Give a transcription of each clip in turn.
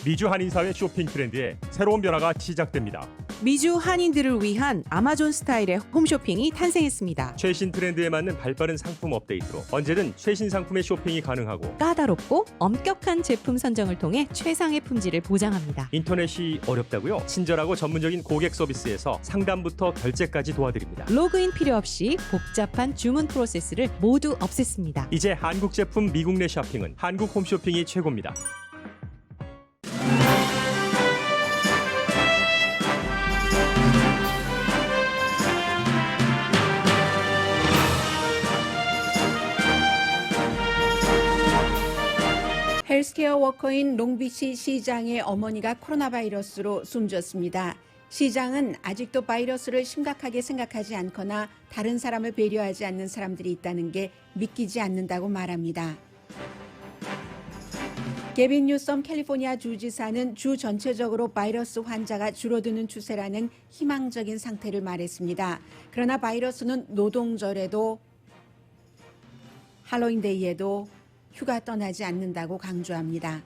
미주 한인사회 쇼핑 트렌드에 새로운 변화가 시작됩니다. 미주 한인들을 위한 아마존 스타일의 홈쇼핑이 탄생했습니다. 최신 트렌드에 맞는 발빠른 상품 업데이트로 언제든 최신 상품의 쇼핑이 가능하고 까다롭고 엄격한 제품 선정을 통해 최상의 품질을 보장합니다. 인터넷이 어렵다고요? 친절하고 전문적인 고객 서비스에서 상담부터 결제까지 도와드립니다. 로그인 필요 없이 복잡한 주문 프로세스를 모두 없앴습니다. 이제 한국 제품 미국 내 쇼핑은 한국 홈쇼핑이 최고입니다. 헬스케어 워커인 롱비치 시장의 어머니가 코로나 바이러스로 숨졌습니다. 시장은 아직도 바이러스를 심각하게 생각하지 않거나 다른 사람을 배려하지 않는 사람들이 있다는 게 믿기지 않는다고 말합니다. 게빈 뉴섬 캘리포니아 주지사는 주 전체적으로 바이러스 환자가 줄어드는 추세라는 희망적인 상태를 말했습니다. 그러나 바이러스는 노동절에도 할로윈데이에도 휴가 떠나지 않는다고 강조합니다.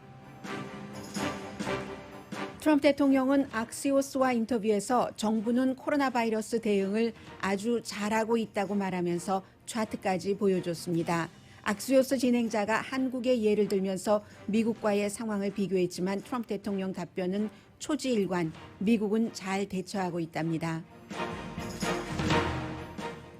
트럼프 대통령은 악시오스와 인터뷰에서 정부는 코로나 바이러스 대응을 아주 잘하고 있다고 말하면서 차트까지 보여줬습니다. 악시오스 진행자가 한국의 예를 들면서 미국과의 상황을 비교했지만 트럼프 대통령 답변은 초지일관, 미국은 잘 대처하고 있답니다.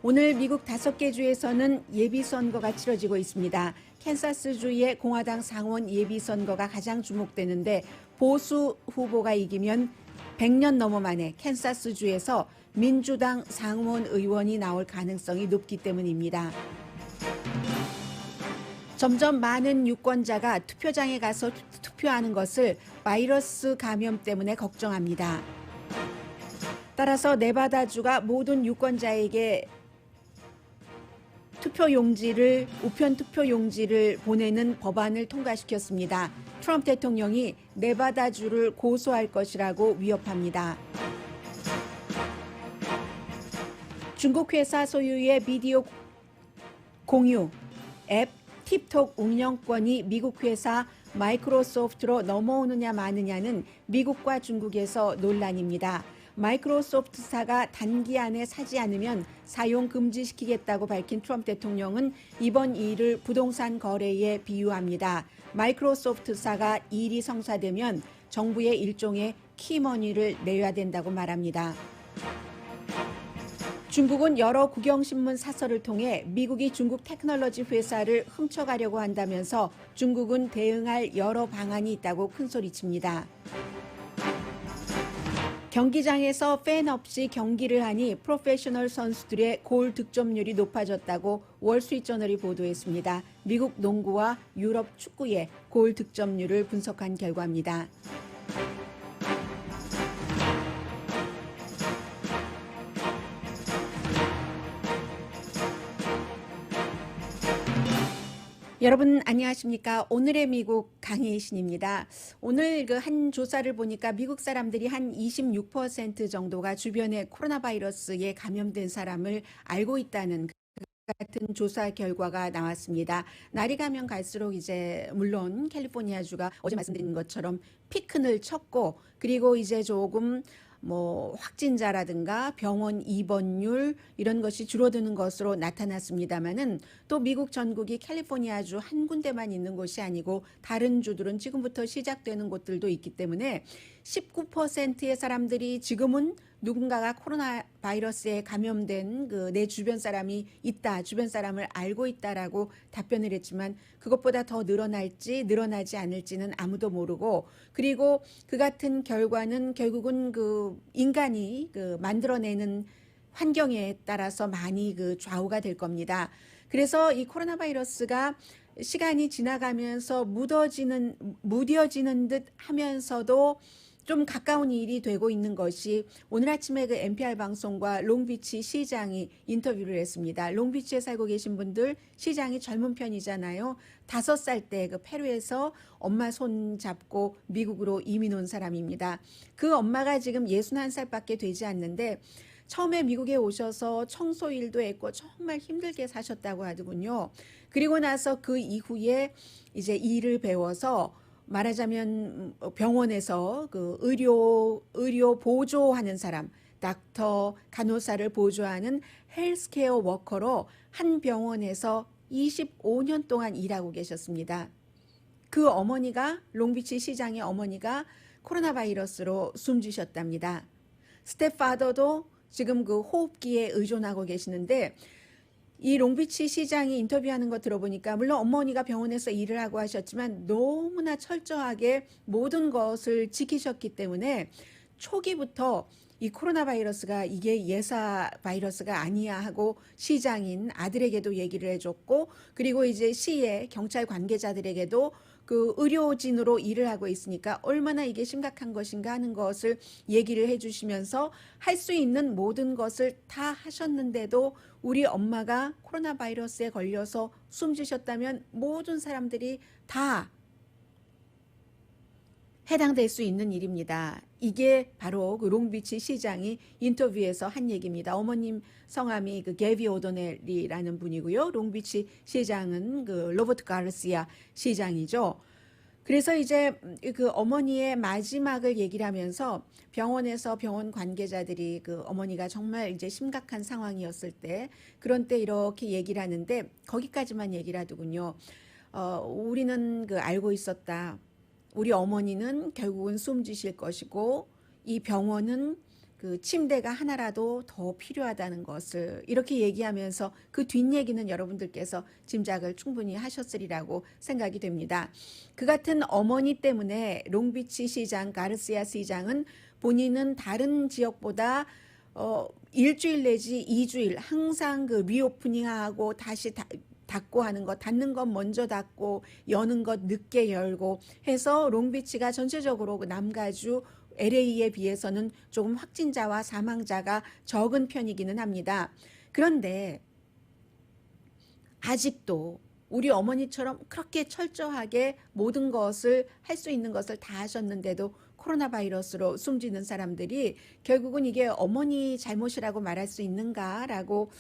오늘 미국 5개 주에서는 예비선거가 치러지고 있습니다. 캔사스주의 공화당 상원 예비선거가 가장 주목되는데 보수 후보가 이기면 100년 넘어 만에 캔사스주에서 민주당 상원 의원이 나올 가능성이 높기 때문입니다. 점점 많은 유권자가 투표장에 가서 투표하는 것을 바이러스 감염 때문에 걱정합니다. 따라서 네바다주가 모든 유권자에게 우편 투표 용지를 보내는 법안을 통과시켰습니다. 트럼프 대통령이 네바다주를 고소할 것이라고 위협합니다. 중국 회사 소유의 비디오 공유 앱 틱톡 운영권이 미국 회사 마이크로소프트로 넘어오느냐 마느냐는 미국과 중국에서 논란입니다. 마이크로소프트사가 단기 안에 사지 않으면 사용 금지시키겠다고 밝힌 트럼프 대통령은 이번 일을 부동산 거래에 비유합니다. 마이크로소프트사가 일이 성사되면 정부의 일종의 키머니를 내야 된다고 말합니다. 중국은 여러 국영신문 사설을 통해 미국이 중국 테크놀로지 회사를 훔쳐가려고 한다면서 중국은 대응할 여러 방안이 있다고 큰소리칩니다. 경기장에서 팬 없이 경기를 하니 프로페셔널 선수들의 골 득점률이 높아졌다고 월스트리트저널이 보도했습니다. 미국 농구와 유럽 축구의 골 득점률을 분석한 결과입니다. 여러분 안녕하십니까? 오늘의 미국 강혜신입니다. 오늘 한 조사를 보니까 미국 사람들이 한 26% 정도가 주변에 코로나 바이러스에 감염된 사람을 알고 있다는 같은 조사 결과가 나왔습니다. 날이 가면 갈수록 이제 물론 캘리포니아주가 어제 말씀드린 것처럼 피크를 쳤고 그리고 이제 조금 확진자라든가 병원 입원율 이런 것이 줄어드는 것으로 나타났습니다만은 또 미국 전국이 캘리포니아주 한 군데만 있는 곳이 아니고 다른 주들은 지금부터 시작되는 곳들도 있기 때문에 19%의 사람들이 지금은 누군가가 코로나 바이러스에 감염된 내 주변 사람이 있다, 주변 사람을 알고 있다라고 답변을 했지만 그것보다 더 늘어날지 늘어나지 않을지는 아무도 모르고 그리고 그 같은 결과는 결국은 인간이 만들어내는 환경에 따라서 많이 좌우가 될 겁니다. 그래서 이 코로나 바이러스가 시간이 지나가면서 무뎌지는 듯 하면서도 좀 가까운 일이 되고 있는 것이 오늘 아침에 NPR 방송과 롱비치 시장이 인터뷰를 했습니다. 롱비치에 살고 계신 분들 시장이 젊은 편이잖아요. 5살 때 페루에서 엄마 손 잡고 미국으로 이민 온 사람입니다. 그 엄마가 지금 61살밖에 되지 않는데 처음에 미국에 오셔서 청소일도 했고 정말 힘들게 사셨다고 하더군요. 그리고 나서 그 이후에 이제 일을 배워서 말하자면 병원에서 그 의료 보조하는 사람, 닥터, 간호사를 보조하는 헬스케어 워커로 한 병원에서 25년 동안 일하고 계셨습니다. 그 어머니가 롱비치 시장의 어머니가 코로나 바이러스로 숨지셨답니다. 스텝파더도 지금 그 호흡기에 의존하고 계시는데 이 롱비치 시장이 인터뷰하는 거 들어보니까 물론 어머니가 병원에서 일을 하고 하셨지만 너무나 철저하게 모든 것을 지키셨기 때문에 초기부터 이 코로나 바이러스가 이게 예사 바이러스가 아니야 하고 시장인 아들에게도 얘기를 해줬고 그리고 이제 시의 경찰 관계자들에게도 그 의료진으로 일을 하고 있으니까 얼마나 이게 심각한 것인가 하는 것을 얘기를 해주시면서 할 수 있는 모든 것을 다 하셨는데도 우리 엄마가 코로나 바이러스에 걸려서 숨지셨다면 모든 사람들이 다 해당될 수 있는 일입니다. 이게 바로 그 롱비치 시장이 인터뷰에서 한 얘기입니다. 어머님 성함이 그 게비 오도넬이라는 분이고요. 롱비치 시장은 그 로버트 가르시아 시장이죠. 그래서 이제 그 어머니의 마지막을 얘기를 하면서 병원에서 병원 관계자들이 그 어머니가 정말 이제 심각한 상황이었을 때 그런 때 이렇게 얘기를 하는데 거기까지만 얘기를 하더군요. 우리는 그 알고 있었다. 우리 어머니는 결국은 숨지실 것이고 이 병원은 그 침대가 하나라도 더 필요하다는 것을 이렇게 얘기하면서 그 뒷얘기는 여러분들께서 짐작을 충분히 하셨으리라고 생각이 됩니다. 그 같은 어머니 때문에 롱비치 시장, 가르시아 시장은 본인은 다른 지역보다 일주일 내지 2주일 항상 그 리오프닝하고 다시 닫고 하는 것, 닫는 것 먼저 닫고 여는 것 늦게 열고 해서 롱비치가 전체적으로 그 남가주 LA에 비해서는 조금 확진자와 사망자가 적은 편이기는 합니다. 그런데 아직도 우리 어머니처럼 그렇게 철저하게 모든 것을 할 수 있는 것을 다 하셨는데도 코로나 바이러스로 숨지는 사람들이 결국은 이게 어머니 잘못이라고 말할 수 있는가라고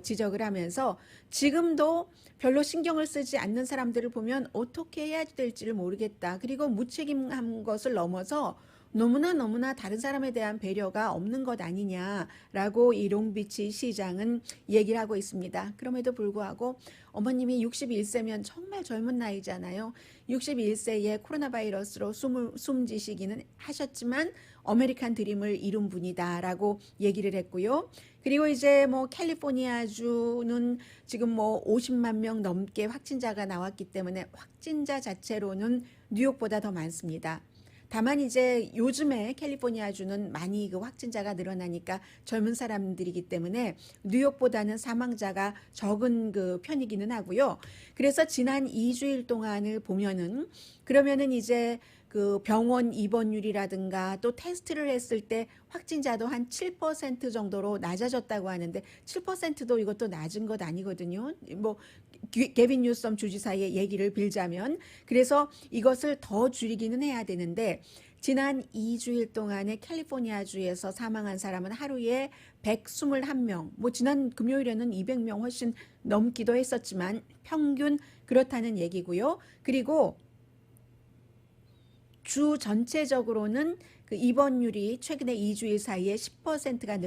지적을 하면서 지금도 별로 신경을 쓰지 않는 사람들을 보면 어떻게 해야 될지를 모르겠다. 그리고 무책임한 것을 넘어서 너무나 다른 사람에 대한 배려가 없는 것 아니냐라고 이 롱비치 시장은 얘기를 하고 있습니다. 그럼에도 불구하고 어머님이 61세면 정말 젊은 나이잖아요. 61세에 코로나 바이러스로 숨지시기는 하셨지만 아메리칸 드림을 이룬 분이다라고 얘기를 했고요. 그리고 이제 뭐 캘리포니아주는 지금 뭐 50만 명 넘게 확진자가 나왔기 때문에 확진자 자체로는 뉴욕보다 더 많습니다. 다만 이제 요즘에 캘리포니아주는 많이 그 확진자가 늘어나니까 젊은 사람들이기 때문에 뉴욕보다는 사망자가 적은 그 편이기는 하고요. 그래서 지난 2주일 동안을 보면은 그러면은 이제 그 병원 입원율이라든가 또 테스트를 했을 때 확진자도 한 7% 정도로 낮아졌다고 하는데 7%도 이것도 낮은 것 아니거든요. 뭐 게빈 뉴섬 주지사의 얘기를 빌자면 그래서 이것을 더 줄이기는 해야 되는데 지난 2주일 동안에 캘리포니아주에서 사망한 사람은 하루에 121명, 뭐 지난 금요일에는 200명 훨씬 넘기도 했었지만 평균 그렇다는 얘기고요. 그리고 주 전체적으로는 그 입원율이 최근에 2주일 사이에 10%가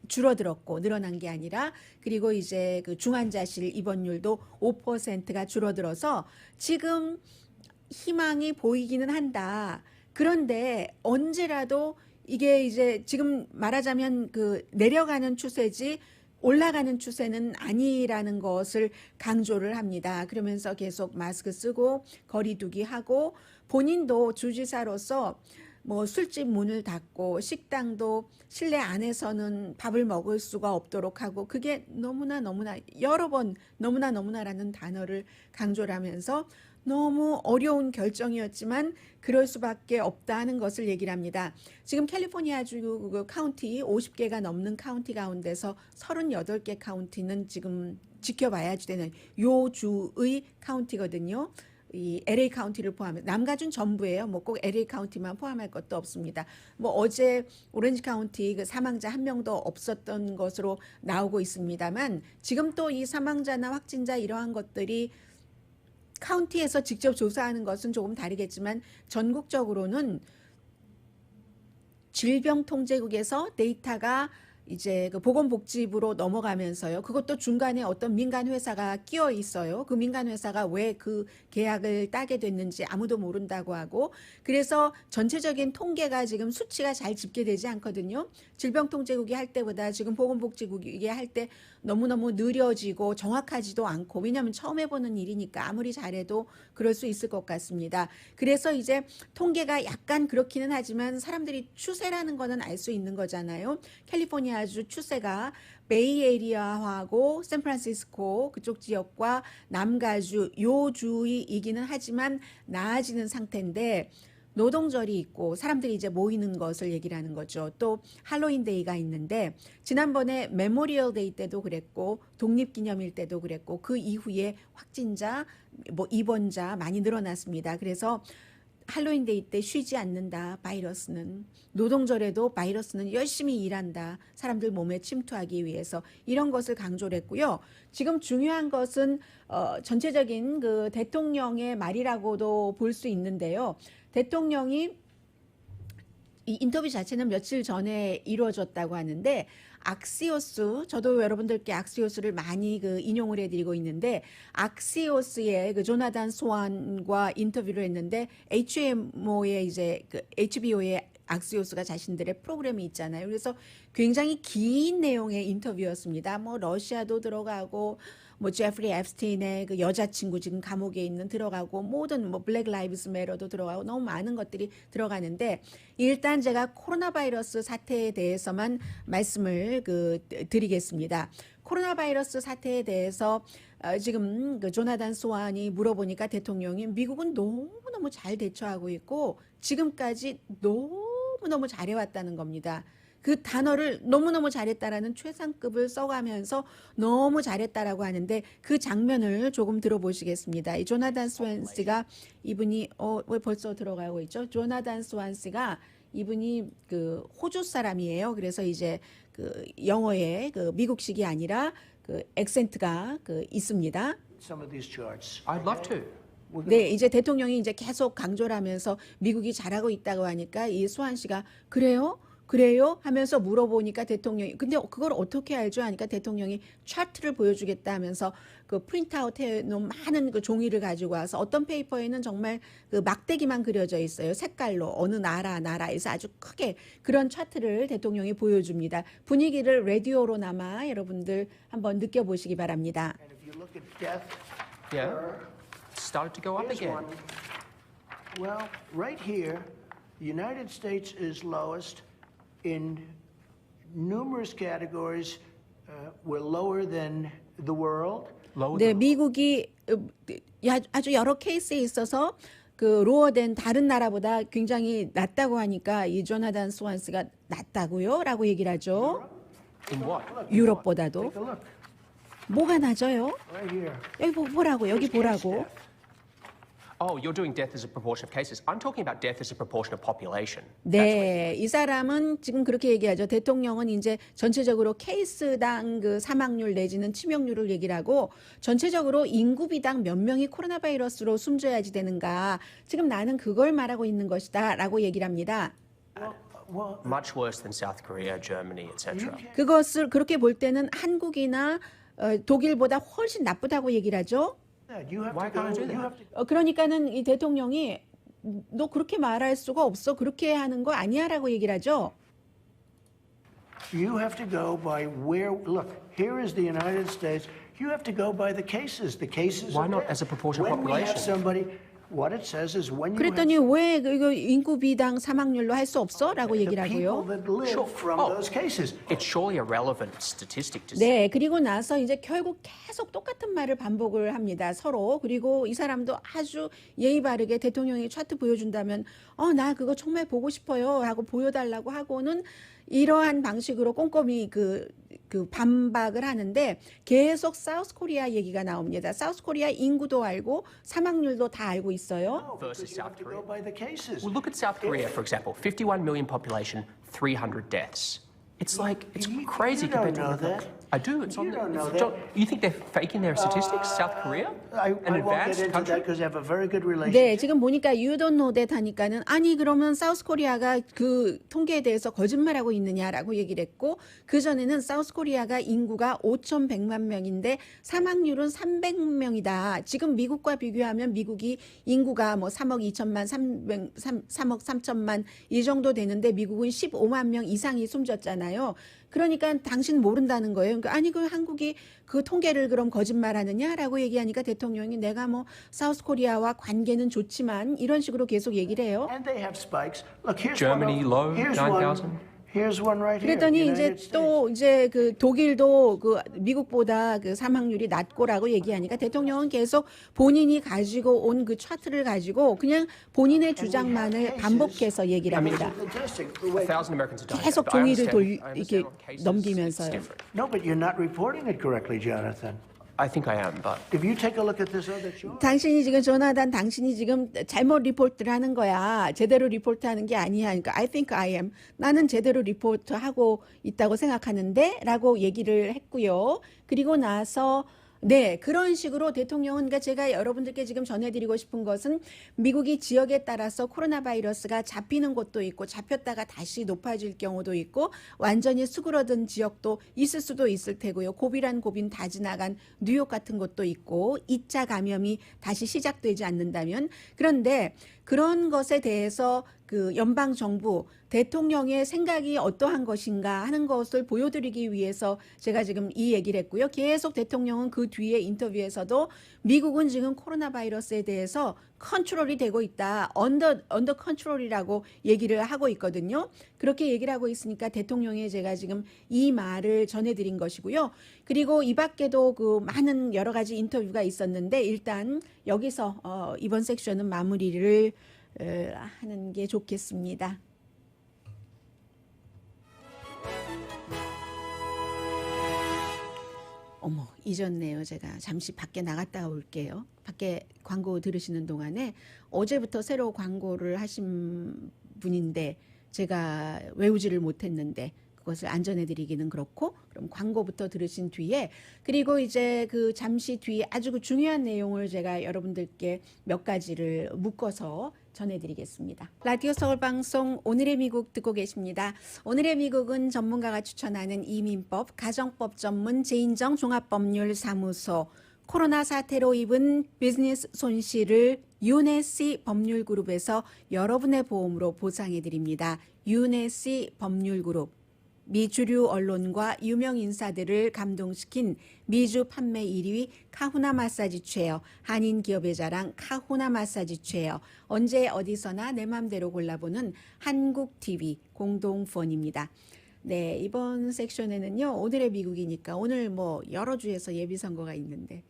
줄어들었고 늘어난 게 아니라 그리고 이제 그 중환자실 입원율도 5%가 줄어들어서 지금 희망이 보이기는 한다. 그런데 언제라도 이게 이제 지금 말하자면 그 내려가는 추세지 올라가는 추세는 아니라는 것을 강조를 합니다. 그러면서 계속 마스크 쓰고 거리두기 하고 본인도 주지사로서 뭐 술집 문을 닫고 식당도 실내 안에서는 밥을 먹을 수가 없도록 하고 그게 너무나 여러 번 너무나라는 단어를 강조를 하면서 너무 어려운 결정이었지만 그럴 수밖에 없다는 것을 얘기를 합니다. 지금 캘리포니아주 그 카운티 50개가 넘는 카운티 가운데서 38개 카운티는 지금 지켜봐야지 되는 요 주의 카운티거든요. 이 LA 카운티를 포함해 남가준 전부예요. 뭐 꼭 LA 카운티만 포함할 것도 없습니다. 뭐 어제 오렌지 카운티 그 사망자 한 명도 없었던 것으로 나오고 있습니다만 지금 또 이 사망자나 확진자 이러한 것들이 카운티에서 직접 조사하는 것은 조금 다르겠지만 전국적으로는 질병통제국에서 데이터가 이제 그 보건복지부로 넘어가면서요. 그것도 중간에 어떤 민간 회사가 끼어 있어요. 그 민간 회사가 왜 그 계약을 따게 됐는지 아무도 모른다고 하고, 그래서 전체적인 통계가 지금 수치가 잘 집계되지 않거든요. 질병통제국이 할 때보다 지금 보건복지국이 할 때 너무너무 느려지고 정확하지도 않고, 왜냐하면 처음 해보는 일이니까 아무리 잘해도 그럴 수 있을 것 같습니다. 그래서 이제 통계가 약간 그렇기는 하지만 사람들이 추세라는 거는 알 수 있는 거잖아요. 캘리포니아주 추세가 베이에리아하고 샌프란시스코 그쪽 지역과 남가주 요 주이기는 하지만 나아지는 상태인데, 노동절이 있고 사람들이 이제 모이는 것을 얘기를 하는 거죠. 또 할로윈 데이가 있는데, 지난번에 메모리얼 데이 때도 그랬고 독립기념일 때도 그랬고 그 이후에 확진자, 뭐 입원자 많이 늘어났습니다. 그래서 할로윈 데이 때 쉬지 않는다. 바이러스는 노동절에도 바이러스는 열심히 일한다. 사람들 몸에 침투하기 위해서, 이런 것을 강조를 했고요. 지금 중요한 것은 전체적인 그 대통령의 말이라고도 볼 수 있는데요. 대통령이 이 인터뷰 자체는 며칠 전에 이루어졌다고 하는데, 악시오스, 저도 여러분들께 악시오스를 많이 그 인용을 해드리고 있는데, 악시오스의 그 조나단 소안과 인터뷰를 했는데, HMO의 이제 그 HBO의 악시오스가 자신들의 프로그램이 있잖아요. 그래서 굉장히 긴 내용의 인터뷰였습니다. 뭐 러시아도 들어가고, 뭐 제프리 앱스틴의 그 여자친구 지금 감옥에 있는 들어가고, 모든 뭐 블랙 라이브스 매러도 들어가고, 너무 많은 것들이 들어가는데, 일단 제가 코로나 바이러스 사태에 대해서만 말씀을 드리겠습니다. 코로나 바이러스 사태에 대해서 지금 그 조나단 소안이 물어보니까 대통령이 미국은 너무너무 잘 대처하고 있고 지금까지 너무너무 잘해왔다는 겁니다. 그 단어를 너무너무 잘했다라는 최상급을 써가면서 너무 잘했다라고 하는데, 그 장면을 조금 들어보시겠습니다. 이 조나단 스완스가 이분이 왜 벌써 들어가고 있죠? 조나단 스완스가 이분이 그 호주 사람이에요. 그래서 이제 그 영어에 그 미국식이 아니라 그 액센트가 그 있습니다. Some of these charts. I'd love to. 네, 이제 대통령이 이제 계속 강조를 하면서 미국이 잘하고 있다고 하니까 이 수환 씨가 그래요? 하면서 물어보니까 대통령이, 근데 그걸 어떻게 알죠? 하니까 대통령이 차트를 보여주겠다 하면서 그 프린트아웃 해놓은 많은 그 종이를 가지고 와서, 어떤 페이퍼에는 정말 그 막대기만 그려져 있어요. 색깔로 어느 나라에서 아주 크게 그런 차트를 대통령이 보여줍니다. 분위기를 라디오로나마 여러분들 한번 느껴보시기 바랍니다. And if you look at death, Yeah. It's started to go up here's again. one. Well, right here, the United States is lowest in numerous categories. We're lower than the world. Lower 네, than 미국이 아주 여러 케이스에 있어서 그 로어된 다른 나라보다 굉장히 낮다고 하니까 이 조나단 스완스가 낮다고요? 라고 얘기를 하죠. in what? 유럽보다도. Take a look. 뭐가 낮아요? Right here. 여기 보라고, 여기 Here's case 보라고. death. Oh, you're doing death as a proportion of cases. I'm talking about death as a proportion of population. 네, 이 사람은 지금 그렇게 얘기하죠. 대통령은 이제 전체적으로 케이스당 그 사망률 내지는 치명률을 얘기를 하고, 전체적으로 인구비당 몇 명이 코로나 바이러스로 숨져야지 되는가. 지금 나는 그걸 말하고 있는 것이다 라고 얘기를 합니다. Well, Much worse than South Korea, Germany, etc. 그것을 그렇게 볼 때는 한국이나 독일보다 훨씬 나쁘다고 얘기를 하죠. you have Why to go. can't I do You that? have to. 그러니까는 이 대통령이 너 그렇게 말할 수가 없어. 그렇게 하는 거 아니야라고 얘기를 하죠. You have to go by where. Look, here is the United States. You have to go by the cases. The cases. Why are not there. as a proportion of When we have population? somebody, what it says is when you 그랬더니 have 왜 이거 인구비당 사망률로 할 수 없어? 라고 the 얘기를 people 하고요. that live Sure. from Oh. those cases. It's surely a relevant statistic to say. 네, 그리고 나서 이제 결국 계속 똑같은 말을 반복을 합니다. 서로. 그리고 이 사람도 아주 예의 바르게 대통령이 차트 보여준다면 나 그거 정말 보고 싶어요 하고 보여달라고 하고는 이러한 방식으로 꼼꼼히 그 반박을 하는데, 계속 사우스 코리아 얘기가 나옵니다. 사우스 코리아 인구도 알고 사망률도 다 알고 있어요. No, Versus because you have South to go Korea. by the cases. Well, look at South Korea, for example. 51 million population, 300 deaths. It's like, it's You crazy don't compared to know other that. countries. I do. It's on You don't know it's that. you think they're faking their statistics? South Korea? I An won't get advanced into country? that because I have a very good 네, relationship. 지금 보니까 you don't know that 하니까는 아니 그러면 사우스 코리아가 그 통계에 대해서 거짓말하고 있느냐라고 얘기를 했고 그 전에는 사우스 코리아가 인구가 5,100만 명인데 사망률은 300명이다. 지금 미국과 비교하면 미국이 인구가 뭐 3억 2천만, 3억 3천만 이 정도 되는데 미국은 15만 명 이상이 숨졌잖아요. 그러니까 당신 모른다는 거예요. 그러니까 아니 그 한국이 그 통계를 그럼 거짓말하느냐라고 얘기하니까 대통령이 내가 뭐 사우스 코리아와 관계는 좋지만 이런 식으로 계속 얘기를 해요. And they have spikes. Look, here's Germany one. low, Here's 9,000. one. Here's one right here. 그랬더니 United 이제 States. 또 이제 그 독일도 그 미국보다 그 사망률이 낮고라고 얘기하니까 대통령은 계속 본인이 가지고 온 그 차트를 가지고 그냥 본인의 주장만을 반복해서 얘기를 합니다. Statistic, the way- 1,000 Americans are dying. 계속 I 종이를 understand 이렇게 on cases, 넘기면서요. it's different. No, but you're not reporting it correctly, Jonathan. I think I am, but If you take a look at this other chart. 당신이 지금 조나단 당신이 지금 잘못 리포트를 하는 거야. 제대로 리포트하는 게 아니야. 그러니까 I think I am. 나는 제대로 리포트하고 있다고 생각하는데 라고 얘기를 했고요. 그리고 나서 네, 그런 식으로 대통령은 그러니까 제가 여러분들께 지금 전해드리고 싶은 것은 미국이 지역에 따라서 코로나 바이러스가 잡히는 곳도 있고 잡혔다가 다시 높아질 경우도 있고 완전히 수그러든 지역도 있을 수도 있을 테고요. 고비란 고빈 다 지나간 뉴욕 같은 곳도 있고 2차 감염이 다시 시작되지 않는다면 그런데 그런 것에 대해서 그 연방 정부 대통령의 생각이 어떠한 것인가 하는 것을 보여드리기 위해서 제가 지금 이 얘기를 했고요. 계속 대통령은 그 뒤에 인터뷰에서도 미국은 지금 코로나 바이러스에 대해서 컨트롤이 되고 있다. 언더 컨트롤이라고 얘기를 하고 있거든요. 그렇게 얘기를 하고 있으니까 대통령의 제가 지금 이 말을 전해드린 것이고요. 그리고 이 밖에도 그 많은 여러 가지 인터뷰가 있었는데 일단 여기서 이번 섹션은 마무리를 하는 게 좋겠습니다. 어머, 잊었네요. 제가 잠시 밖에 나갔다가 올게요. 밖에 광고 들으시는 동안에 어제부터 새로 광고를 하신 분인데 제가 외우지를 못했는데 그것을 안전해드리기는 그렇고 그럼 광고부터 들으신 뒤에 그리고 이제 그 잠시 뒤에 아주 그 중요한 내용을 제가 여러분들께 몇 가지를 묶어서 전해드리겠습니다. 라디오 서울 방송 오늘의 미국 듣고 계십니다. 오늘의 미국은 전문가가 추천하는 이민법, 가정법 전문 제인정 종합법률사무소, 코로나 사태로 입은 비즈니스 손실을 유네시 법률그룹에서 여러분의 보험으로 보상해드립니다. 유네시 법률그룹. 미주류 언론과 유명 인사들을 감동시킨 미주 판매 1위 카후나 마사지 체어, 한인 기업의 자랑 카후나 마사지 체어, 언제 어디서나 내 맘대로 골라보는 한국 TV 공동펀입니다. 네, 이번 섹션에는요. 오늘의 미국이니까 오늘 뭐 여러 주에서 예비선거가 있는데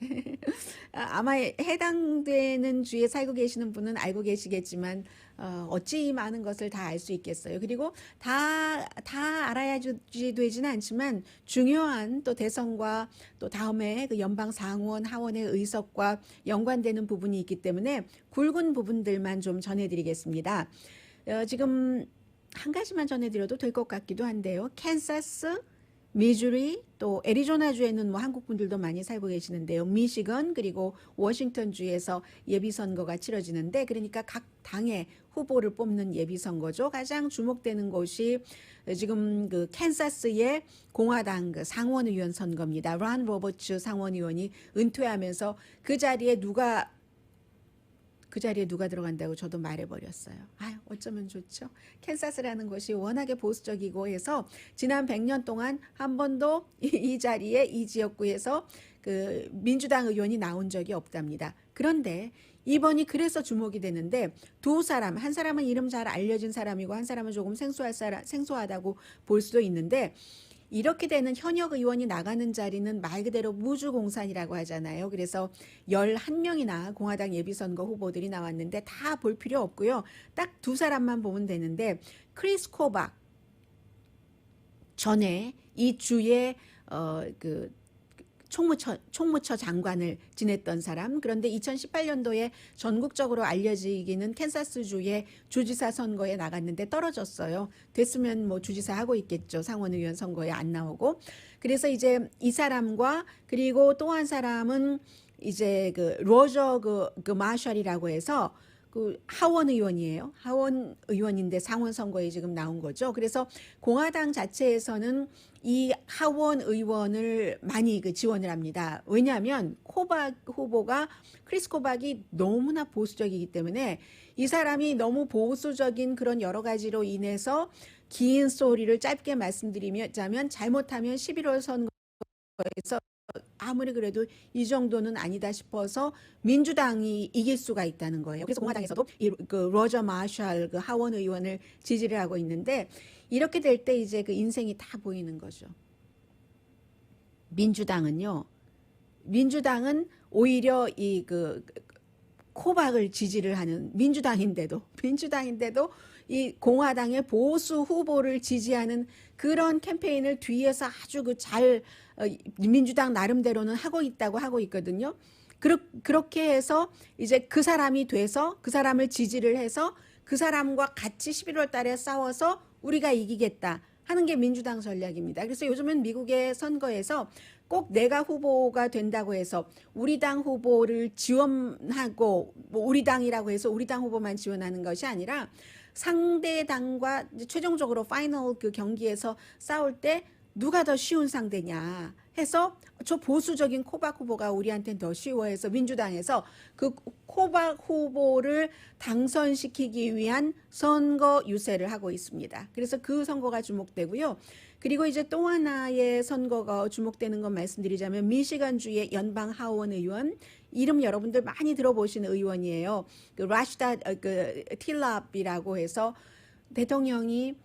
아마 해당되는 주에 살고 계시는 분은 알고 계시겠지만 어찌 많은 것을 다 알 수 있겠어요. 그리고 다 알아야지 되지는 않지만 중요한 또 대선과 또 다음에 그 연방 상원 하원의 의석과 연관되는 부분이 있기 때문에 굵은 부분들만 좀 전해드리겠습니다. 지금 한 가지만 전해드려도 될 것 같기도 한데요. 캔사스, 미주리, 또 애리조나주에는 뭐 한국 분들도 많이 살고 계시는데요. 미시건 그리고 워싱턴주에서 예비선거가 치러지는데 그러니까 각 당의 후보를 뽑는 예비선거죠. 가장 주목되는 곳이 지금 그 캔사스의 공화당 그 상원의원 선거입니다. 란 로버츠 상원의원이 은퇴하면서 그 자리에 누가 들어간다고 저도 말해버렸어요. 아유, 어쩌면 좋죠. 캔사스라는 곳이 워낙에 보수적이고 해서 지난 100년 동안 한 번도 이 자리에 이 지역구에서 그 민주당 의원이 나온 적이 없답니다. 그런데 이번이 그래서 주목이 되는데 두 사람, 한 사람은 이름 잘 알려진 사람이고 한 사람은 조금 생소하다고 볼 수도 있는데 이렇게 되는 현역 의원이 나가는 자리는 말 그대로 무주공산이라고 하잖아요. 그래서 11명이나 공화당 예비선거 후보들이 나왔는데 다 볼 필요 없고요. 딱 두 사람만 보면 되는데 크리스 코박 전에 이 주의 총무처 장관을 지냈던 사람. 그런데 2018년도에 전국적으로 알려지기는 캔사스주의 주지사 선거에 나갔는데 떨어졌어요. 됐으면 뭐 주지사 하고 있겠죠. 상원의원 선거에 안 나오고. 그래서 이제 이 사람과 그리고 또 한 사람은 이제 그 로저 그 마셜이라고 해서 그 하원 의원이에요. 하원 의원인데 상원 선거에 지금 나온 거죠. 그래서 공화당 자체에서는 이 하원 의원을 많이 그 지원을 합니다. 왜냐하면 코박 후보가 크리스 코박이 너무나 보수적이기 때문에 이 사람이 너무 보수적인 그런 여러 가지로 인해서 긴 소리를 짧게 말씀드리자면 잘못하면 11월 선거에서 아무리 그래도 이 정도는 아니다 싶어서 민주당이 이길 수가 있다는 거예요. 그래서 공화당에서도 그 로저 마셜 그 하원 의원을 지지를 하고 있는데 이렇게 될 때 이제 그 인생이 다 보이는 거죠. 민주당은 오히려 이 그 코박을 지지를 하는 민주당인데도 이 공화당의 보수 후보를 지지하는 그런 캠페인을 뒤에서 아주 민주당 나름대로는 하고 있다고 하고 있거든요. 그렇게 해서 이제 그 사람이 돼서 그 사람을 지지를 해서 그 사람과 같이 11월 달에 싸워서 우리가 이기겠다 하는 게 민주당 전략입니다. 그래서 요즘은 미국의 선거에서 꼭 내가 후보가 된다고 해서 우리 당 후보를 지원하고 뭐 우리 당이라고 해서 우리 당 후보만 지원하는 것이 아니라 상대 당과 최종적으로 파이널 그 경기에서 싸울 때 누가 더 쉬운 상대냐 해서 저 보수적인 코박 후보가 우리한테는 더 쉬워해서 민주당에서 그 코박 후보를 당선시키기 위한 선거 유세를 하고 있습니다. 그래서 그 선거가 주목되고요. 그리고 이제 또 하나의 선거가 주목되는 건 말씀드리자면 미시간주의 연방 하원 의원, 이름 여러분들 많이 들어보신 의원이에요. 그 라시다 그 틸랍이라고 해서 대통령이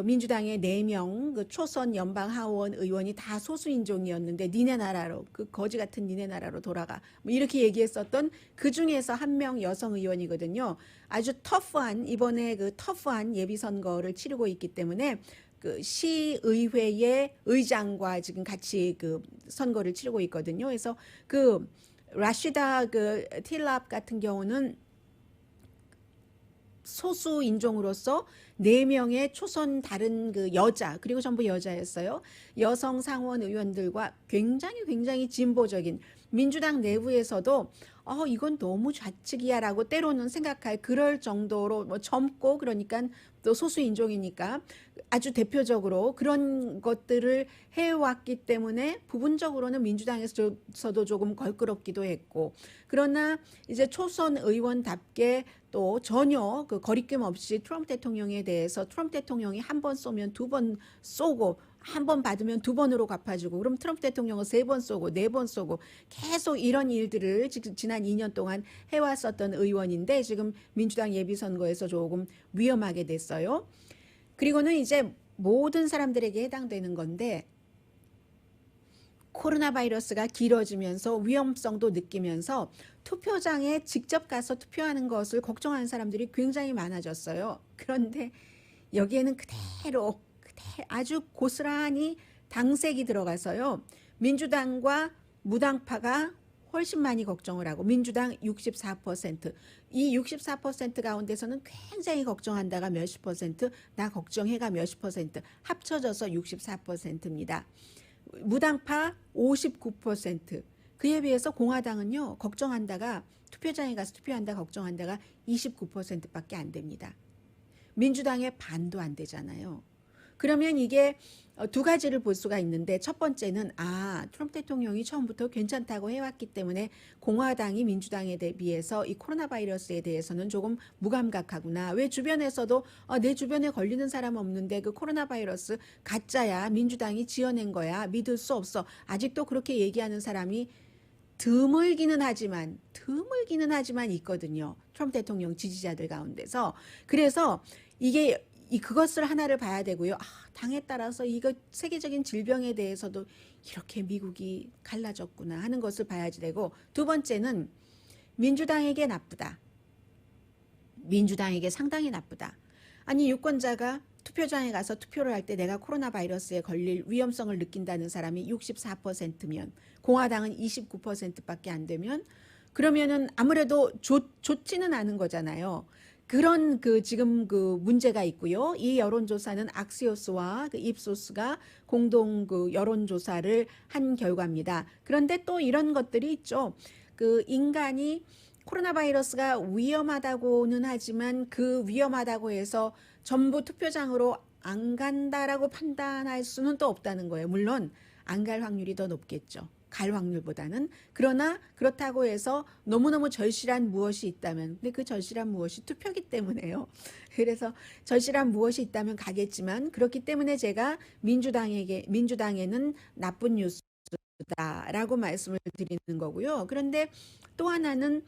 민주당의 4명 그 초선 연방 하원 의원이 다 소수인종이었는데 니네 나라로 그 거지 같은 니네 나라로 돌아가 뭐 이렇게 얘기했었던 그 중에서 한 명 여성 의원이거든요. 아주 터프한 이번에 그 터프한 예비 선거를 치르고 있기 때문에 그 시의회의 의장과 지금 같이 그 선거를 치르고 있거든요. 그래서 그 라시다 그 틸랍 같은 경우는 소수 인종으로서 4명의 초선 다른 그 여자 그리고 전부 여자였어요. 여성 상원 의원들과 굉장히 진보적인 민주당 내부에서도 이건 너무 좌측이야라고 때로는 생각할 그럴 정도로 뭐 젊고 그러니까 또 소수 인종이니까 아주 대표적으로 그런 것들을 해왔기 때문에 부분적으로는 민주당에서도 조금 걸끄럽기도 했고 그러나 이제 초선 의원답게 또 전혀 그 거리낌 없이 트럼프 대통령에 대해서 트럼프 대통령이 한 번 쏘면 2번 쏘고 한 번 받으면 2번으로 갚아주고 그럼 트럼프 대통령은 3번 쏘고 4번 쏘고 계속 이런 일들을 지난 2년 동안 해왔었던 의원인데 지금 민주당 예비선거에서 조금 위험하게 됐어요. 그리고는 이제 모든 사람들에게 해당되는 건데 코로나 바이러스가 길어지면서 위험성도 느끼면서 투표장에 직접 가서 투표하는 것을 걱정하는 사람들이 굉장히 많아졌어요. 그런데 여기에는 그대로 아주 고스란히 당색이 들어가서요. 민주당과 무당파가 훨씬 많이 걱정을 하고 민주당 64%, 이 64% 가운데서는 굉장히 걱정한다가 몇십 %, 나 걱정해가 몇십 %, 합쳐져서 64%입니다. 무당파 59%, 그에 비해서 공화당은요. 걱정한다가 투표장에 가서 투표한다 걱정한다가 29%밖에 안 됩니다. 민주당의 반도 안 되잖아요. 그러면 이게 두 가지를 볼 수가 있는데 첫 번째는 트럼프 대통령이 처음부터 괜찮다고 해왔기 때문에 공화당이 민주당에 비해서 이 코로나 바이러스에 대해서는 조금 무감각하구나. 왜 주변에서도 내 주변에 걸리는 사람 없는데 그 코로나 바이러스 가짜야. 민주당이 지어낸 거야. 믿을 수 없어. 아직도 그렇게 얘기하는 사람이 드물기는 하지만 있거든요. 트럼프 대통령 지지자들 가운데서. 그래서 그것을 하나를 봐야 되고요. 당에 따라서 이거 세계적인 질병에 대해서도 이렇게 미국이 갈라졌구나 하는 것을 봐야지 되고 두 번째는 민주당에게 나쁘다. 민주당에게 상당히 나쁘다. 아니 유권자가 투표장에 가서 투표를 할 때 내가 코로나 바이러스에 걸릴 위험성을 느낀다는 사람이 64%면 공화당은 29%밖에 안 되면 그러면은 아무래도 좋지는 않은 거잖아요. 그런 지금 문제가 있고요. 이 여론조사는 악시오스와 입소스가 공동 여론조사를 한 결과입니다. 그런데 또 이런 것들이 있죠. 인간이 코로나 바이러스가 위험하다고는 하지만 그 위험하다고 해서 전부 투표장으로 안 간다라고 판단할 수는 또 없다는 거예요. 물론 안 갈 확률이 더 높겠죠. 갈 확률보다는. 그러나 그렇다고 해서 너무너무 절실한 무엇이 있다면, 근데 그 절실한 무엇이 투표기 때문에요. 그래서 절실한 무엇이 있다면 가겠지만, 그렇기 때문에 제가 민주당에는 나쁜 뉴스다라고 말씀을 드리는 거고요. 그런데 또 하나는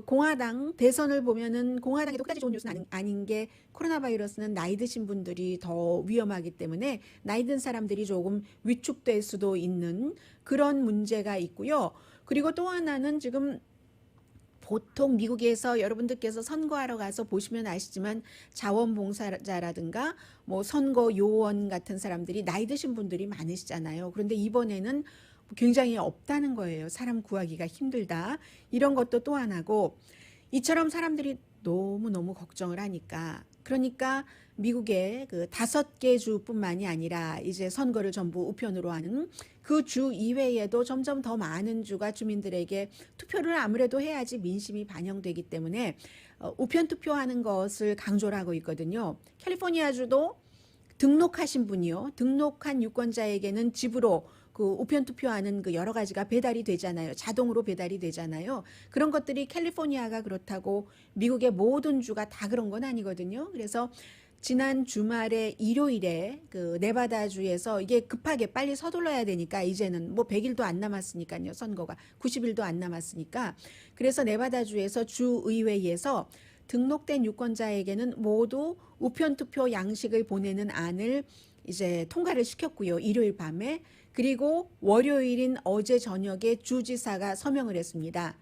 공화당 대선을 보면은 공화당이 똑같이 좋은 뉴스는 아닌 게 코로나 바이러스는 나이 드신 분들이 더 위험하기 때문에 나이 든 사람들이 조금 위축될 수도 있는 그런 문제가 있고요. 그리고 또 하나는 지금 보통 미국에서 여러분들께서 선거하러 가서 보시면 아시지만 자원봉사자라든가 뭐 선거 요원 같은 사람들이 나이 드신 분들이 많으시잖아요. 그런데 이번에는 굉장히 없다는 거예요. 사람 구하기가 힘들다. 이런 것도 또 하나고, 이처럼 사람들이 너무너무 걱정을 하니까, 그러니까 미국의 5개 주뿐만이 아니라 이제 선거를 전부 우편으로 하는 그 주 이외에도 점점 더 많은 주가 주민들에게 투표를 아무래도 해야지 민심이 반영되기 때문에 우편 투표하는 것을 강조를 하고 있거든요. 캘리포니아주도 등록하신 분이요. 등록한 유권자에게는 집으로 우편 투표하는 여러 가지가 배달이 되잖아요. 자동으로 배달이 되잖아요. 그런 것들이 캘리포니아가 그렇다고 미국의 모든 주가 다 그런 건 아니거든요. 그래서 지난 주말에 일요일에 네바다주에서 이게 급하게 빨리 서둘러야 되니까 이제는 뭐 100일도 안 남았으니까요. 선거가 90일도 안 남았으니까. 그래서 네바다주에서 주의회에서 등록된 유권자에게는 모두 우편 투표 양식을 보내는 안을 이제 통과를 시켰고요. 일요일 밤에. 그리고 월요일인 어제 저녁에 주지사가 서명을 했습니다.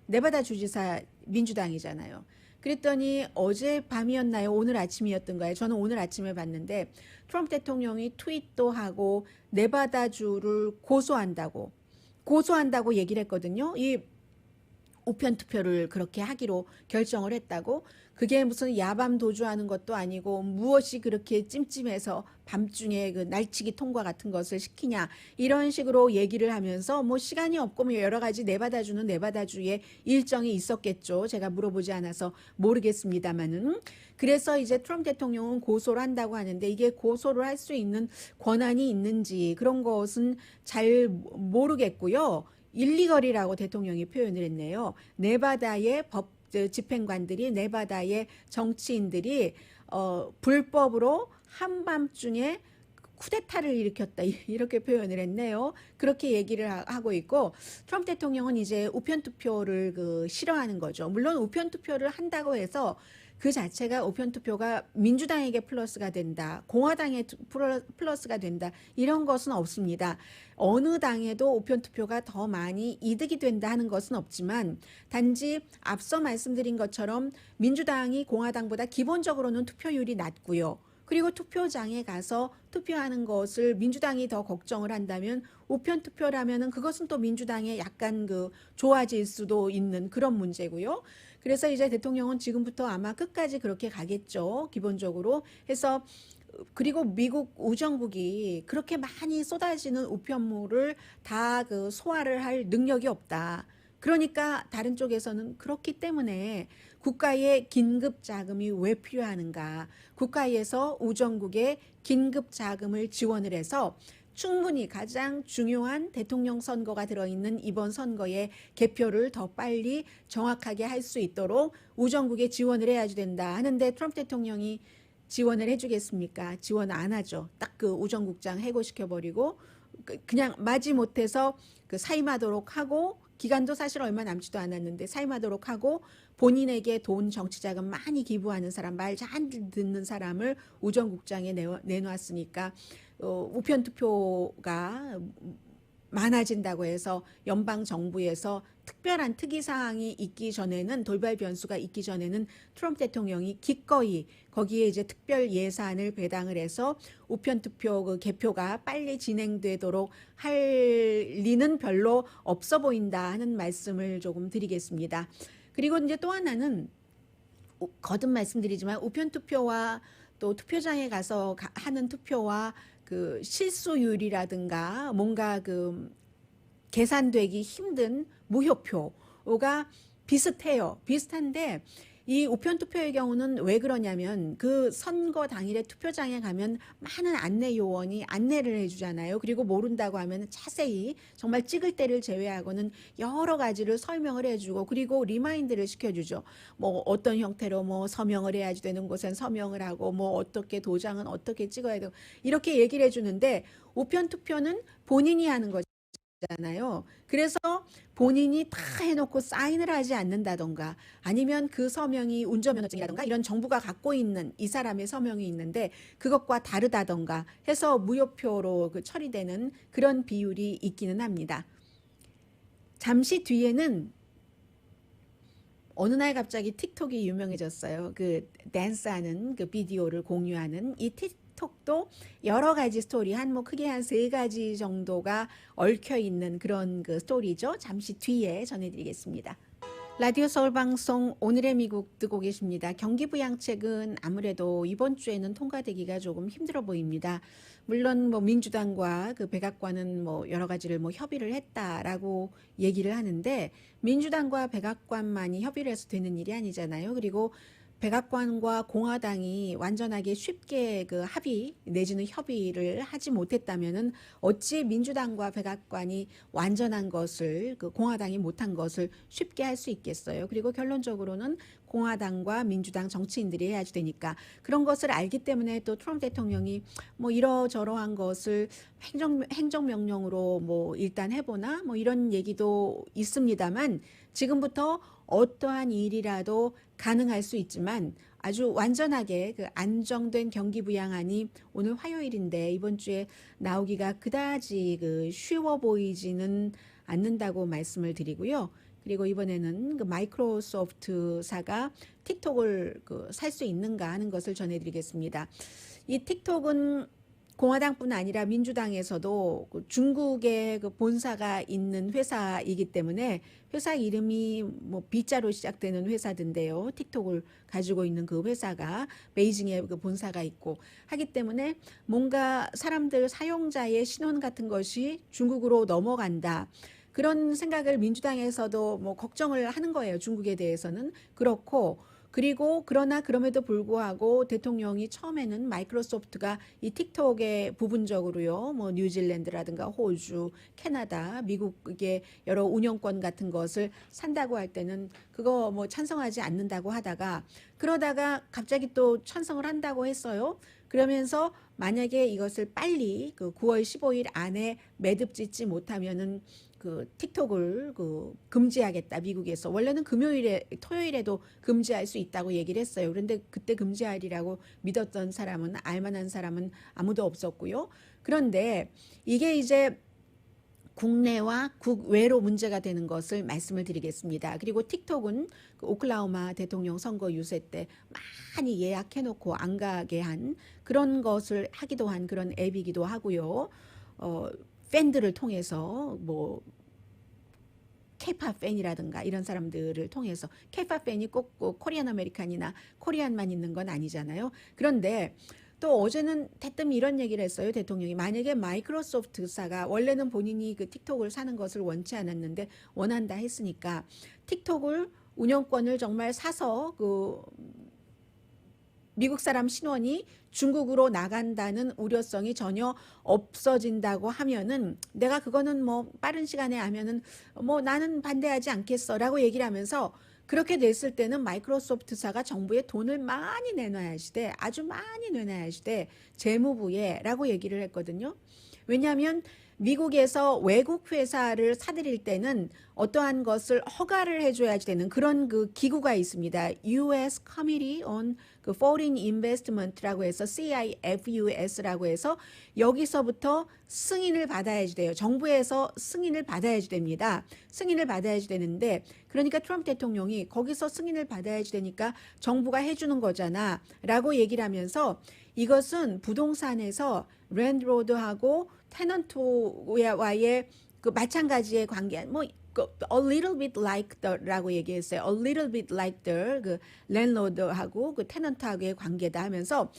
네바다 주지사 민주당이잖아요. 그랬더니 어제 밤이었나요? 오늘 아침이었던가요? 저는 오늘 아침에 봤는데 트럼프 대통령이 트윗도 하고 네바다주를 고소한다고 얘기를 했거든요. 이 우편 투표를 그렇게 하기로 결정을 했다고. 그게 무슨 야밤 도주하는 것도 아니고 무엇이 그렇게 찜찜해서 밤중에 날치기 통과 같은 것을 시키냐, 이런 식으로 얘기를 하면서 뭐 시간이 없고 뭐 여러 가지 네바다주는 네바다주의 일정이 있었겠죠. 제가 물어보지 않아서 모르겠습니다만은. 그래서 이제 트럼프 대통령은 고소를 한다고 하는데 이게 고소를 할 수 있는 권한이 있는지 그런 것은 잘 모르겠고요. 일리거리라고 대통령이 표현을 했네요. 네바다의 집행관들이, 네바다의 정치인들이 불법으로 한밤중에 쿠데타를 일으켰다, 이렇게 표현을 했네요. 그렇게 얘기를 하고 있고, 트럼프 대통령은 이제 우편투표를 싫어하는 거죠. 물론 우편투표를 한다고 해서 그 자체가 우편투표가 민주당에게 플러스가 된다, 공화당에 플러스가 된다, 이런 것은 없습니다. 어느 당에도 우편투표가 더 많이 이득이 된다 하는 것은 없지만, 단지 앞서 말씀드린 것처럼 민주당이 공화당보다 기본적으로는 투표율이 낮고요. 그리고 투표장에 가서 투표하는 것을 민주당이 더 걱정을 한다면 우편 투표라면은 그것은 또 민주당에 약간 좋아질 수도 있는 그런 문제고요. 그래서 이제 대통령은 지금부터 아마 끝까지 그렇게 가겠죠. 기본적으로 해서. 그리고 미국 우정국이 그렇게 많이 쏟아지는 우편물을 다 소화를 할 능력이 없다. 그러니까 다른 쪽에서는 그렇기 때문에 국가의 긴급 자금이 왜 필요하는가, 국가에서 우정국에 긴급 자금을 지원을 해서 충분히 가장 중요한 대통령 선거가 들어있는 이번 선거의 개표를 더 빨리 정확하게 할 수 있도록 우정국에 지원을 해야지 된다 하는데, 트럼프 대통령이 지원을 해주겠습니까? 지원 안 하죠. 딱 우정국장 해고시켜버리고 그냥 마지못해서 사임하도록 하고, 기간도 사실 얼마 남지도 않았는데 사임하도록 하고, 본인에게 돈, 정치자금 많이 기부하는 사람, 말 잘 듣는 사람을 우정국장에 내놨으니까 우편투표가 많아진다고 해서 연방 정부에서 특별한 특이 사항이 있기 전에는 돌발 변수가 있기 전에는 트럼프 대통령이 기꺼이 거기에 이제 특별 예산을 배당을 해서 우편 투표 그 개표가 빨리 진행되도록 할 리는 별로 없어 보인다 하는 말씀을 조금 드리겠습니다. 그리고 이제 또 하나는 거듭 말씀드리지만 우편 투표와 또 투표장에 가서 하는 투표와 그 실수율이라든가 뭔가 그 계산되기 힘든 무효표가 비슷해요. 비슷한데 이 우편 투표의 경우는 왜 그러냐면 그 선거 당일에 투표장에 가면 많은 안내 요원이 안내를 해주잖아요. 그리고 모른다고 하면 자세히 정말 찍을 때를 제외하고는 여러 가지를 설명을 해주고 그리고 리마인드를 시켜주죠. 뭐 어떤 형태로 뭐 서명을 해야지 되는 곳엔 서명을 하고 뭐 어떻게 도장은 어떻게 찍어야 되고 이렇게 얘기를 해주는데 우편 투표는 본인이 하는 거죠. 잖아요. 그래서 본인이 다 해놓고 사인을 하지 않는다던가 아니면 그 서명이 운전면허증이라던가 이런 정부가 갖고 있는 이 사람의 서명이 있는데 그것과 다르다던가 해서 무효표로 그 처리되는 그런 비율이 있기는 합니다. 잠시 뒤에는 어느 날 갑자기 틱톡이 유명해졌어요. 그 댄스하는 그 비디오를 공유하는 이 틱톡도 여러 가지 스토리 한 뭐 크게 한 3가지 정도가 얽혀 있는 그런 그 스토리죠. 잠시 뒤에 전해드리겠습니다. 라디오 서울 방송 오늘의 미국 듣고 계십니다. 경기부양책은 아무래도 이번 주에는 통과되기가 조금 힘들어 보입니다. 물론 뭐 민주당과 그 백악관은 뭐 여러 가지를 뭐 협의를 했다라고 얘기를 하는데 민주당과 백악관만이 협의를 해서 되는 일이 아니잖아요. 그리고 백악관과 공화당이 완전하게 쉽게 그 합의 내지는 협의를 하지 못했다면은 어찌 민주당과 백악관이 완전한 것을 그 공화당이 못한 것을 쉽게 할 수 있겠어요. 그리고 결론적으로는 공화당과 민주당 정치인들이 해야지 되니까 그런 것을 알기 때문에 또 트럼프 대통령이 뭐 이러저러한 것을 행정명령으로 뭐 일단 해보나 뭐 이런 얘기도 있습니다만 지금부터 어떠한 일이라도 가능할 수 있지만 아주 완전하게 그 안정된 경기부양안이 오늘 화요일인데 이번 주에 나오기가 그다지 그 쉬워 보이지는 않는다고 말씀을 드리고요. 그리고 이번에는 그 마이크로소프트사가 틱톡을 그 살 수 있는가 하는 것을 전해드리겠습니다. 이 틱톡은 공화당뿐 아니라 민주당에서도 중국의 그 본사가 있는 회사이기 때문에 회사 이름이 뭐 B자로 시작되는 회사던데요. 틱톡을 가지고 있는 그 회사가 베이징에 그 본사가 있고 하기 때문에 뭔가 사람들 사용자의 신원 같은 것이 중국으로 넘어간다. 그런 생각을 민주당에서도 뭐 걱정을 하는 거예요. 중국에 대해서는. 그렇고 그리고 그러나 그럼에도 불구하고 대통령이 처음에는 마이크로소프트가 이 틱톡에 부분적으로요, 뭐 뉴질랜드라든가 호주, 캐나다, 미국의 여러 운영권 같은 것을 산다고 할 때는 그거 뭐 찬성하지 않는다고 하다가 그러다가 갑자기 또 찬성을 한다고 했어요. 그러면서 만약에 이것을 빨리 그 9월 15일 안에 매듭 짓지 못하면은 그 틱톡을 그 금지하겠다 미국에서. 원래는 토요일에도 금지할 수 있다고 얘기를 했어요. 그런데 그때 금지하리라고 믿었던 사람은 알만한 사람은 아무도 없었고요. 그런데 이게 이제 국내와 국외로 문제가 되는 것을 말씀을 드리겠습니다. 그리고 틱톡은 그 오클라호마 대통령 선거 유세 때 많이 예약해놓고 안 가게 한 그런 것을 하기도 한 그런 앱이기도 하고요. 팬들을 통해서 뭐 케이팝 팬이라든가 이런 사람들을 통해서 케이팝 팬이 꼭 코리안 아메리칸이나 코리안만 있는 건 아니잖아요. 그런데 또 어제는 대뜸 이런 얘기를 했어요. 대통령이 만약에 마이크로소프트사가 원래는 본인이 그 틱톡을 사는 것을 원치 않았는데 원한다 했으니까 틱톡을 운영권을 정말 사서 그 미국 사람 신원이 중국으로 나간다는 우려성이 전혀 없어진다고 하면은 내가 그거는 뭐 빠른 시간에 하면은 뭐 나는 반대하지 않겠어라고 얘기를 하면서 그렇게 됐을 때는 마이크로소프트사가 정부에 돈을 많이 내놔야 하시되 아주 많이 내놔야 하시되 재무부에라고 얘기를 했거든요. 왜냐하면 미국에서 외국 회사를 사들일 때는 어떠한 것을 허가를 해줘야지 되는 그런 그 기구가 있습니다. U.S. Committee on 그 Foreign Investment라고 해서 CIFUS라고 해서 여기서부터 승인을 받아야지 돼요. 정부에서 승인을 받아야지 됩니다. 승인을 받아야지 되는데 그러니까 트럼프 대통령이 거기서 승인을 받아야지 되니까 정부가 해주는 거잖아 라고 얘기를 하면서 이것은 부동산에서 랜드로드하고 테넌트와의 그 마찬가지의 관계, 뭐 a little bit like the라고 얘기했어요. A little bit like the 그 랜드로드하고 그 테넌트하고의 관계다 하면서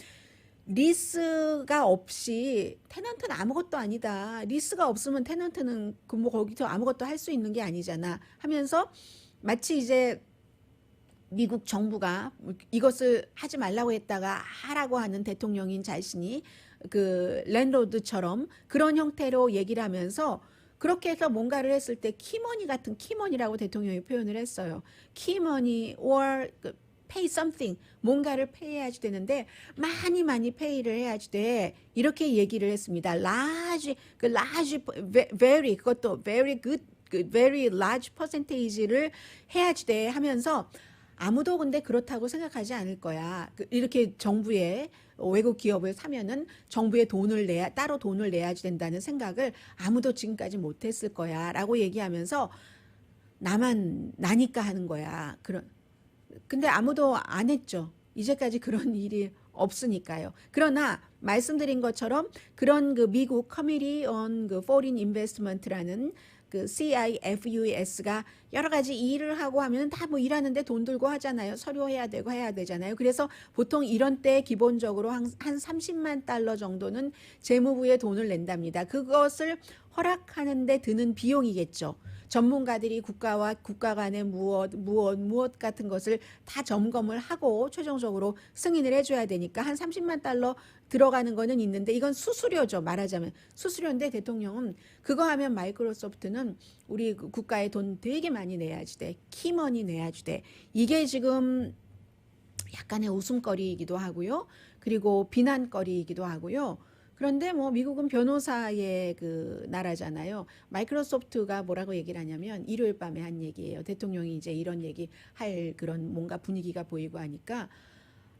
리스가 없이 테넌트는 아무것도 아니다. 리스가 없으면 테넌트는 그 뭐 거기서 아무것도 할 수 있는 게 아니잖아. 하면서 마치 이제 미국 정부가 이것을 하지 말라고 했다가 하라고 하는 대통령인 자신이 그 랜드로드처럼 그런 형태로 얘기를 하면서 그렇게 해서 뭔가를 했을 때 키머니 같은 키머니라고 대통령이 표현을 했어요. 키머니 or pay something 뭔가를 페이해야지 되는데 많이 페이를 해야지 돼 이렇게 얘기를 했습니다. large very 그것도 very good very large percentage를 해야지 돼 하면서 아무도 근데 그렇다고 생각하지 않을 거야. 이렇게 정부의 외국 기업을 사면은 정부에 따로 돈을 내야지 된다는 생각을 아무도 지금까지 못했을 거야라고 얘기하면서 나니까 하는 거야. 근데 아무도 안 했죠. 이제까지 그런 일이 없으니까요. 그러나 말씀드린 것처럼 그런 그 미국 Committee on 그 Foreign Investment라는 그 CIFUS가 여러 가지 일을 하고 하면 다 뭐 일하는데 돈 들고 하잖아요. 서류해야 되고 해야 되잖아요. 그래서 보통 이런 때 기본적으로 한 30만 달러 정도는 재무부에 돈을 낸답니다. 그것을 허락하는데 드는 비용이겠죠. 전문가들이 국가와 국가 간의 무엇 같은 것을 다 점검을 하고 최종적으로 승인을 해줘야 되니까 한 30만 달러 들어가는 거는 있는데 이건 수수료죠. 말하자면 수수료인데 대통령은 그거 하면 마이크로소프트는 우리 국가에 돈 되게 많이 내야지 돼. 키머니 내야지 돼. 이게 지금 약간의 웃음거리이기도 하고요. 그리고 비난거리이기도 하고요. 그런데 뭐 미국은 변호사의 그 나라잖아요. 마이크로소프트가 뭐라고 얘기를 하냐면 일요일 밤에 한 얘기예요. 대통령이 이제 이런 얘기 할 그런 뭔가 분위기가 보이고 하니까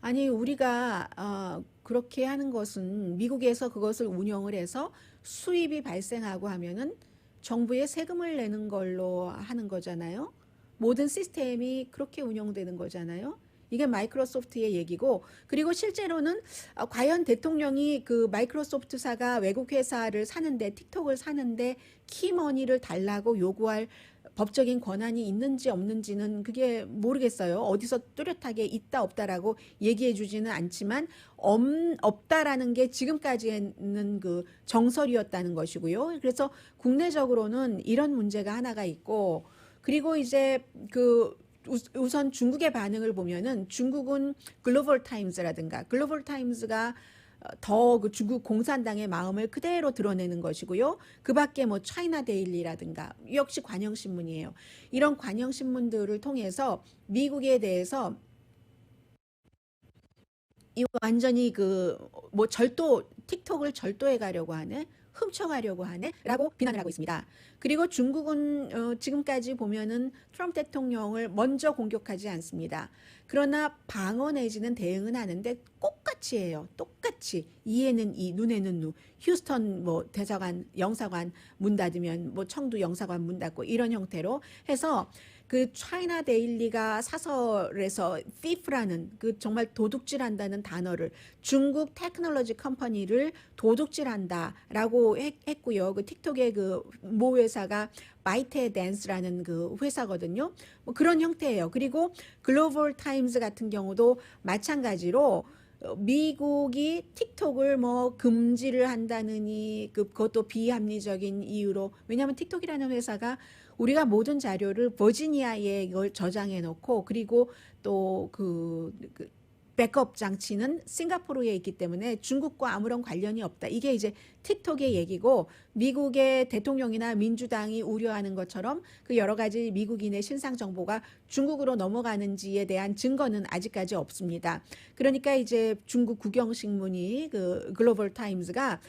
아니 우리가 그렇게 하는 것은 미국에서 그것을 운영을 해서 수입이 발생하고 하면은 정부에 세금을 내는 걸로 하는 거잖아요. 모든 시스템이 그렇게 운영되는 거잖아요. 이게 마이크로소프트의 얘기고 그리고 실제로는 과연 대통령이 그 마이크로소프트사가 외국 회사를 사는데 틱톡을 사는데 키머니를 달라고 요구할 법적인 권한이 있는지 없는지는 그게 모르겠어요. 어디서 뚜렷하게 있다 없다라고 얘기해 주지는 않지만 없다라는 게 지금까지는 그 정설이었다는 것이고요. 그래서 국내적으로는 이런 문제가 하나가 있고 그리고 이제 우선 중국의 반응을 보면은 중국은 글로벌 타임즈라든가 글로벌 타임즈가 더 그 중국 공산당의 마음을 그대로 드러내는 것이고요. 그 밖에 뭐 차이나 데일리라든가 역시 관영신문이에요. 이런 관영신문들을 통해서 미국에 대해서 이 완전히 뭐 틱톡을 절도해 가려고 하네. 훔쳐가려고 하네라고 비난을 하고 있습니다. 그리고 중국은 지금까지 보면은 트럼프 대통령을 먼저 공격하지 않습니다. 그러나 방어 내지는 대응은 하는데 똑같이 해요. 똑같이 이에는 이, 눈에는 눈. 휴스턴 뭐 대사관, 영사관 문 닫으면 뭐 청두 영사관 문 닫고 이런 형태로 해서 그 차이나 데일리가 사설에서 thief라는 그 정말 도둑질한다는 단어를 중국 테크놀로지 컴퍼니를 도둑질한다라고 했고요. 그 틱톡의 그 모 회사가 바이테댄스라는 그 회사거든요. 뭐 그런 형태예요. 그리고 글로벌 타임즈 같은 경우도 마찬가지로 미국이 틱톡을 뭐 금지를 한다느니 그것도 비합리적인 이유로 왜냐하면 틱톡이라는 회사가 우리가 모든 자료를 버지니아에 이걸 저장해 놓고 그리고 또 그 백업 장치는 싱가포르에 있기 때문에 중국과 아무런 관련이 없다. 이게 이제 틱톡의 얘기고 미국의 대통령이나 민주당이 우려하는 것처럼 그 여러 가지 미국인의 신상 정보가 중국으로 넘어가는지에 대한 증거는 아직까지 없습니다. 그러니까 이제 중국 국영신문이 그 글로벌 타임즈가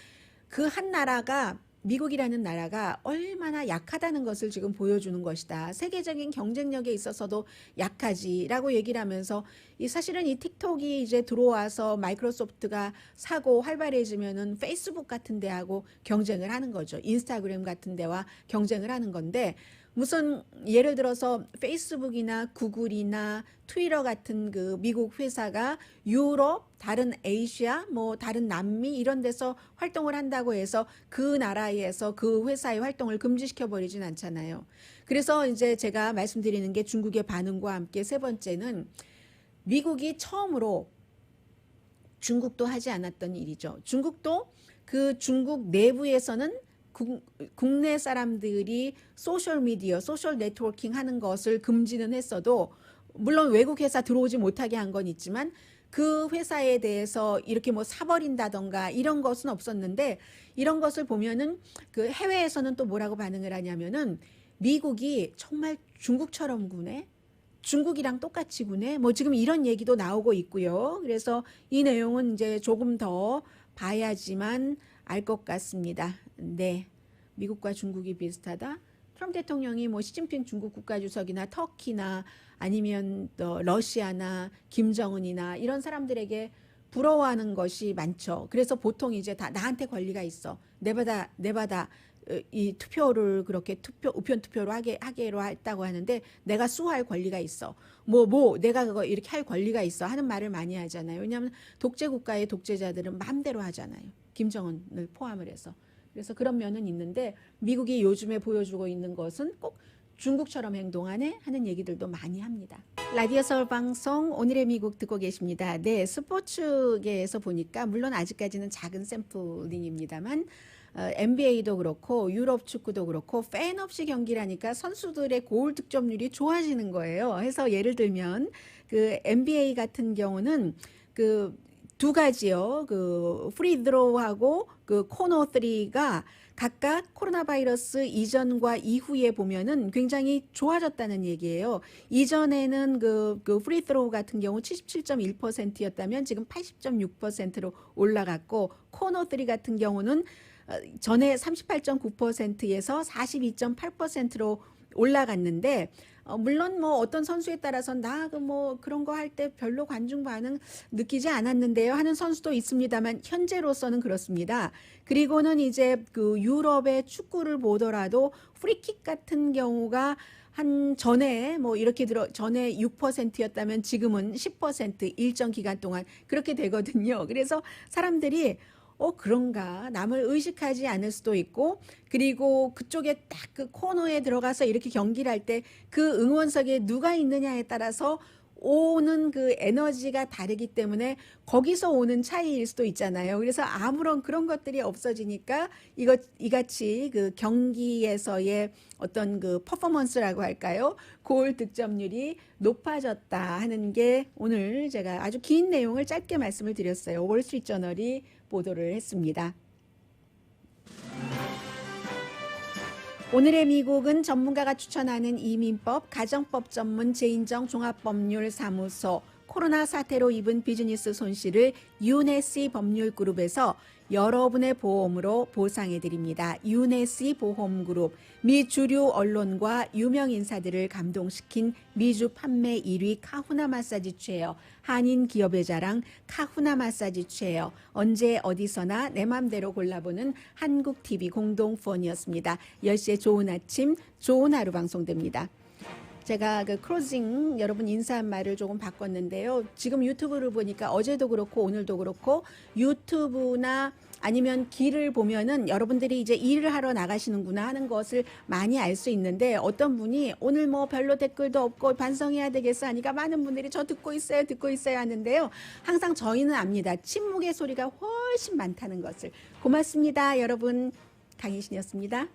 그 한 나라가 미국이라는 나라가 얼마나 약하다는 것을 지금 보여주는 것이다. 세계적인 경쟁력에 있어서도 약하지라고 얘기를 하면서 사실은 이 틱톡이 이제 들어와서 마이크로소프트가 사고 활발해지면은 페이스북 같은 데하고 경쟁을 하는 거죠. 인스타그램 같은 데와 경쟁을 하는 건데 무슨 예를 들어서 페이스북이나 구글이나 트위터 같은 그 미국 회사가 유럽, 다른 아시아, 뭐 다른 남미 이런 데서 활동을 한다고 해서 그 나라에서 그 회사의 활동을 금지시켜 버리진 않잖아요. 그래서 이제 제가 말씀드리는 게 중국의 반응과 함께 세 번째는 미국이 처음으로 중국도 하지 않았던 일이죠. 중국도 그 중국 내부에서는 국내 사람들이 소셜미디어, 소셜 네트워킹 하는 것을 금지는 했어도 물론 외국 회사 들어오지 못하게 한 건 있지만 그 회사에 대해서 이렇게 뭐 사버린다던가 이런 것은 없었는데 이런 것을 보면은 그 해외에서는 또 뭐라고 반응을 하냐면은 미국이 정말 중국처럼 구네? 중국이랑 똑같이 구네? 뭐 지금 이런 얘기도 나오고 있고요. 그래서 이 내용은 이제 조금 더 봐야지만 알 것 같습니다. 네, 미국과 중국이 비슷하다. 트럼프 대통령이 뭐 시진핑 중국 국가주석이나 터키나 아니면 또 러시아나 김정은이나 이런 사람들에게 부러워하는 것이 많죠. 그래서 보통 이제 다 나한테 권리가 있어. 내받아 이 투표를 그렇게 우편 투표로 하기로 했다고 하는데 내가 수호할 권리가 있어. 내가 그거 이렇게 할 권리가 있어 하는 말을 많이 하잖아요. 왜냐하면 독재 국가의 독재자들은 마음대로 하잖아요. 김정은을 포함을 해서. 그래서 그런 면은 있는데 미국이 요즘에 보여주고 있는 것은 꼭 중국처럼 행동하네 하는 얘기들도 많이 합니다. 라디오 서울 방송 오늘의 미국 듣고 계십니다. 네, 스포츠계에서 보니까 물론 아직까지는 작은 샘플링입니다만 NBA도 그렇고 유럽 축구도 그렇고 팬 없이 경기라니까 선수들의 골 득점률이 좋아지는 거예요. 해서 예를 들면 그 NBA 같은 경우는 그 두 가지요. 그 프리드로우하고 그 코너 3가 각각 코로나 바이러스 이전과 이후에 보면은 굉장히 좋아졌다는 얘기예요. 이전에는 그 프리드로우 같은 경우 77.1%였다면 지금 80.6%로 올라갔고 코너 3 같은 경우는 전에 38.9%에서 42.8%로 올라갔는데 물론 뭐 어떤 선수에 따라서 나 뭐 그런 거 할 때 별로 관중 반응 느끼지 않았는데요 하는 선수도 있습니다만 현재로서는 그렇습니다. 그리고는 이제 그 유럽의 축구를 보더라도 프리킥 같은 경우가 한 전에 뭐 이렇게 전에 6%였다면 지금은 10% 일정 기간 동안 그렇게 되거든요. 그래서 사람들이 그런가 남을 의식하지 않을 수도 있고 그리고 그쪽에 딱 그 코너에 들어가서 이렇게 경기를 할 때 그 응원석에 누가 있느냐에 따라서 오는 그 에너지가 다르기 때문에 거기서 오는 차이일 수도 있잖아요. 그래서 아무런 그런 것들이 없어지니까 이같이 그 경기에서의 어떤 그 퍼포먼스라고 할까요? 골 득점률이 높아졌다 하는 게 오늘 제가 아주 긴 내용을 짧게 말씀을 드렸어요. 월스트리트저널이 보도를 했습니다. 오늘의 미국은 전문가가 추천하는 이민법, 가정법 전문 재인정 종합법률사무소, 코로나 사태로 입은 비즈니스 손실을 유네시 법률그룹에서 여러분의 보험으로 보상해드립니다. 유네시 보험그룹, 미 주류 언론과 유명 인사들을 감동시킨 미주 판매 1위 카후나 마사지 체어, 한인 기업의 자랑 카후나 마사지 체어, 언제 어디서나 내 맘대로 골라보는 한국TV 공동폰이었습니다. 10시에 좋은 아침, 좋은 하루 방송됩니다. 제가 그 크로징 여러분 인사한 말을 조금 바꿨는데요. 지금 유튜브를 보니까 어제도 그렇고 오늘도 그렇고 유튜브나 아니면 길을 보면은 여러분들이 이제 일을 하러 나가시는구나 하는 것을 많이 알 수 있는데 어떤 분이 오늘 뭐 별로 댓글도 없고 반성해야 되겠어 하니까 많은 분들이 저 듣고 있어요 하는데요. 항상 저희는 압니다. 침묵의 소리가 훨씬 많다는 것을. 고맙습니다. 여러분 강희신이었습니다.